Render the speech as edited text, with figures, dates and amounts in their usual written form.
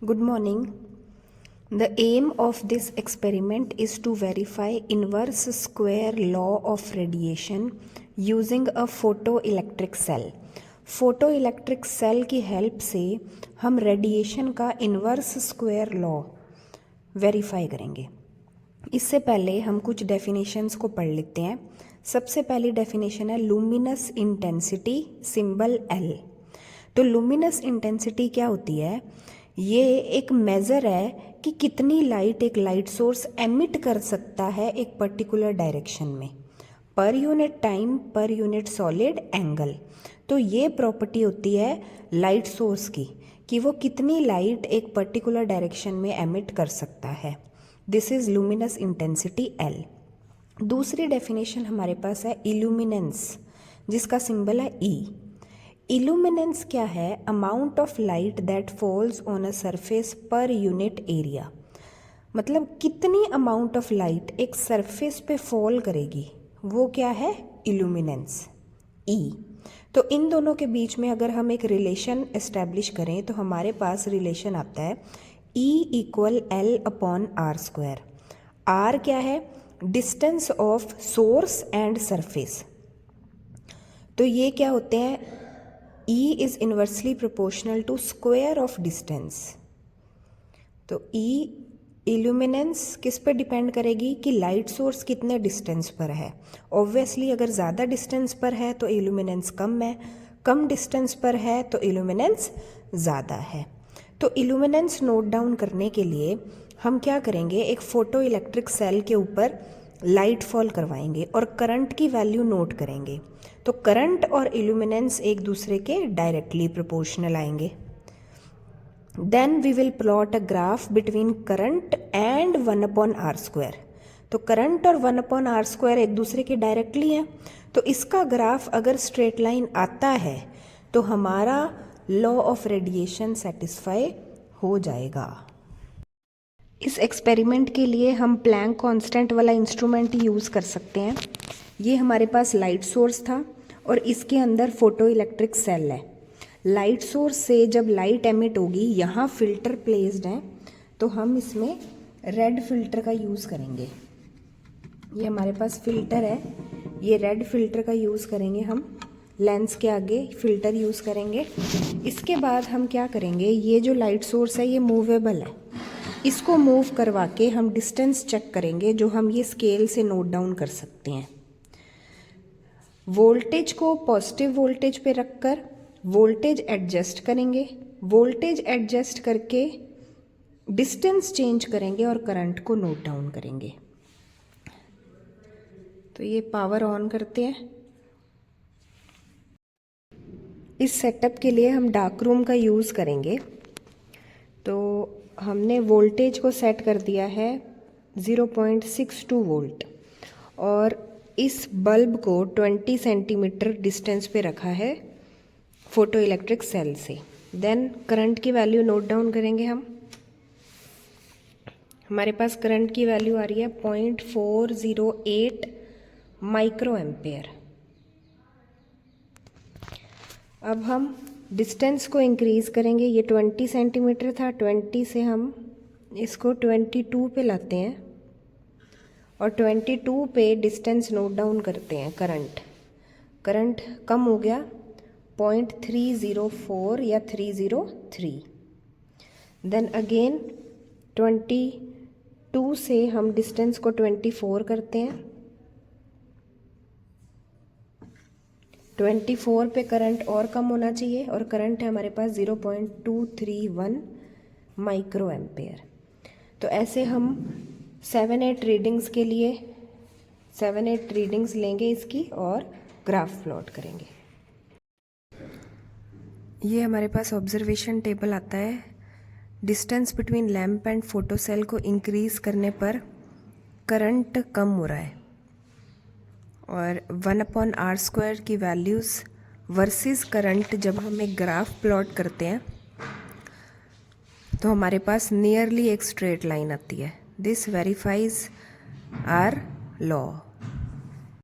Good morning. The aim of this experiment is to verify inverse square law of radiation using a photoelectric cell. Photoelectric cell की help से हम radiation का inverse square law verify करेंगे। इससे पहले हम कुछ डेफिनेशंस को पढ़ लेते हैं। सबसे पहली डेफिनेशन है लुमिनस इंटेंसिटी, सिंबल L। तो लुमिनस इंटेंसिटी क्या होती है? ये एक मेज़र है कि कितनी लाइट एक लाइट सोर्स एमिट कर सकता है एक पर्टिकुलर डायरेक्शन में, per unit time, per unit solid angle. तो ये प्रॉपर्टी होती है लाइट सोर्स की कि वो कितनी लाइट एक पर्टिकुलर डायरेक्शन में एमिट कर सकता है। This is luminous intensity L। दूसरी डेफिनेशन हमारे पास है इल्यूमिनेंस, जिसका सिंबल है E। इल्यूमिनेंस क्या है? Amount of light that falls on a surface per unit area. मतलब कितनी अमाउंट ऑफ लाइट एक सरफेस पे फॉल करेगी, वो क्या है? Illuminance, E। तो इन दोनों के बीच में अगर हम एक रिलेशन एस्टेब्लिश करें तो हमारे पास रिलेशन आता है E इक्वल L/R²। R क्या है? Distance of source and surface. तो ये क्या होते हैं? E is inversely proportional to square of distance. तो E इल्यूमिनेंस किस पे डिपेंड करेगी कि लाइट सोर्स कितने डिस्टेंस पर है। ऑब्वियसली अगर ज़्यादा डिस्टेंस पर है तो इल्यूमिनेंस कम है, कम डिस्टेंस पर है तो इल्यूमिनेंस ज़्यादा है। तो इल्यूमिनेंस नोट डाउन करने के लिए हम क्या करेंगे, एक फोटो इलेक्ट्रिक सेल के ऊपर लाइट फॉल करवाएंगे और करंट की वैल्यू नोट करेंगे। तो करंट और इल्यूमिनेंस एक दूसरे के डायरेक्टली प्रोपोर्शनल आएंगे। Then we will plot a graph between current and 1/r²। तो करंट और 1/r² एक दूसरे के डायरेक्टली हैं। तो इसका ग्राफ अगर स्ट्रेट लाइन आता है तो हमारा लॉ ऑफ रेडिएशन सेटिस्फाई हो जाएगा। इस एक्सपेरिमेंट के लिए हम प्लैंक कांस्टेंट वाला इंस्ट्रूमेंट यूज़ कर सकते हैं। ये हमारे पास लाइट सोर्स था और इसके अंदर फोटो इलेक्ट्रिक सेल है। लाइट सोर्स से जब लाइट एमिट होगी, यहाँ फिल्टर प्लेस्ड हैं, तो हम इसमें रेड फिल्टर का यूज़ करेंगे। ये हमारे पास फिल्टर है, ये रेड फिल्टर का यूज़ करेंगे हम। लेंस के आगे फिल्टर यूज़ करेंगे। इसके बाद हम क्या करेंगे, ये जो लाइट सोर्स है ये मूवेबल है, इसको मूव करवा के हम डिस्टेंस चेक करेंगे, जो हम ये स्केल से नोट डाउन कर सकते हैं। वोल्टेज को पॉजिटिव वोल्टेज पे रखकर वोल्टेज एडजस्ट करेंगे। वोल्टेज एडजस्ट करके डिस्टेंस चेंज करेंगे और करंट को नोट डाउन करेंगे। तो ये पावर ऑन करते हैं। इस सेटअप के लिए हम डार्क रूम का यूज़ करेंगे। तो हमने वोल्टेज को सेट कर दिया है 0.62 वोल्ट और इस बल्ब को 20 सेंटीमीटर डिस्टेंस पे रखा है फोटो इलेक्ट्रिक सेल से। देन करंट की वैल्यू नोट डाउन करेंगे हम। हमारे पास करंट की वैल्यू आ रही है 0.408 माइक्रो एम्पेयर। अब हम डिस्टेंस को इंक्रीज़ करेंगे। ये 20 सेंटीमीटर था, 20 से हम इसको 22 पे लाते हैं और 22 पे डिस्टेंस नोट डाउन करते हैं। करंट कम हो गया 0.304 या 303। देन अगेन 22 से हम डिस्टेंस को 24 करते हैं। 24 पे करंट और कम होना चाहिए और करंट है हमारे पास 0.231 माइक्रो एम्पेयर। तो ऐसे हम 7-8 रीडिंग्स के लिए 7-8 रीडिंग्स लेंगे इसकी और ग्राफ प्लॉट करेंगे। ये हमारे पास ऑब्जर्वेशन टेबल आता है। Distance between lamp and photo cell को इंक्रीज़ करने पर करंट कम हो रहा है और 1/r² की वैल्यूज़ वर्सेस करंट जब हम एक ग्राफ प्लॉट करते हैं तो हमारे पास नियरली एक स्ट्रेट लाइन आती है। This verifies our law.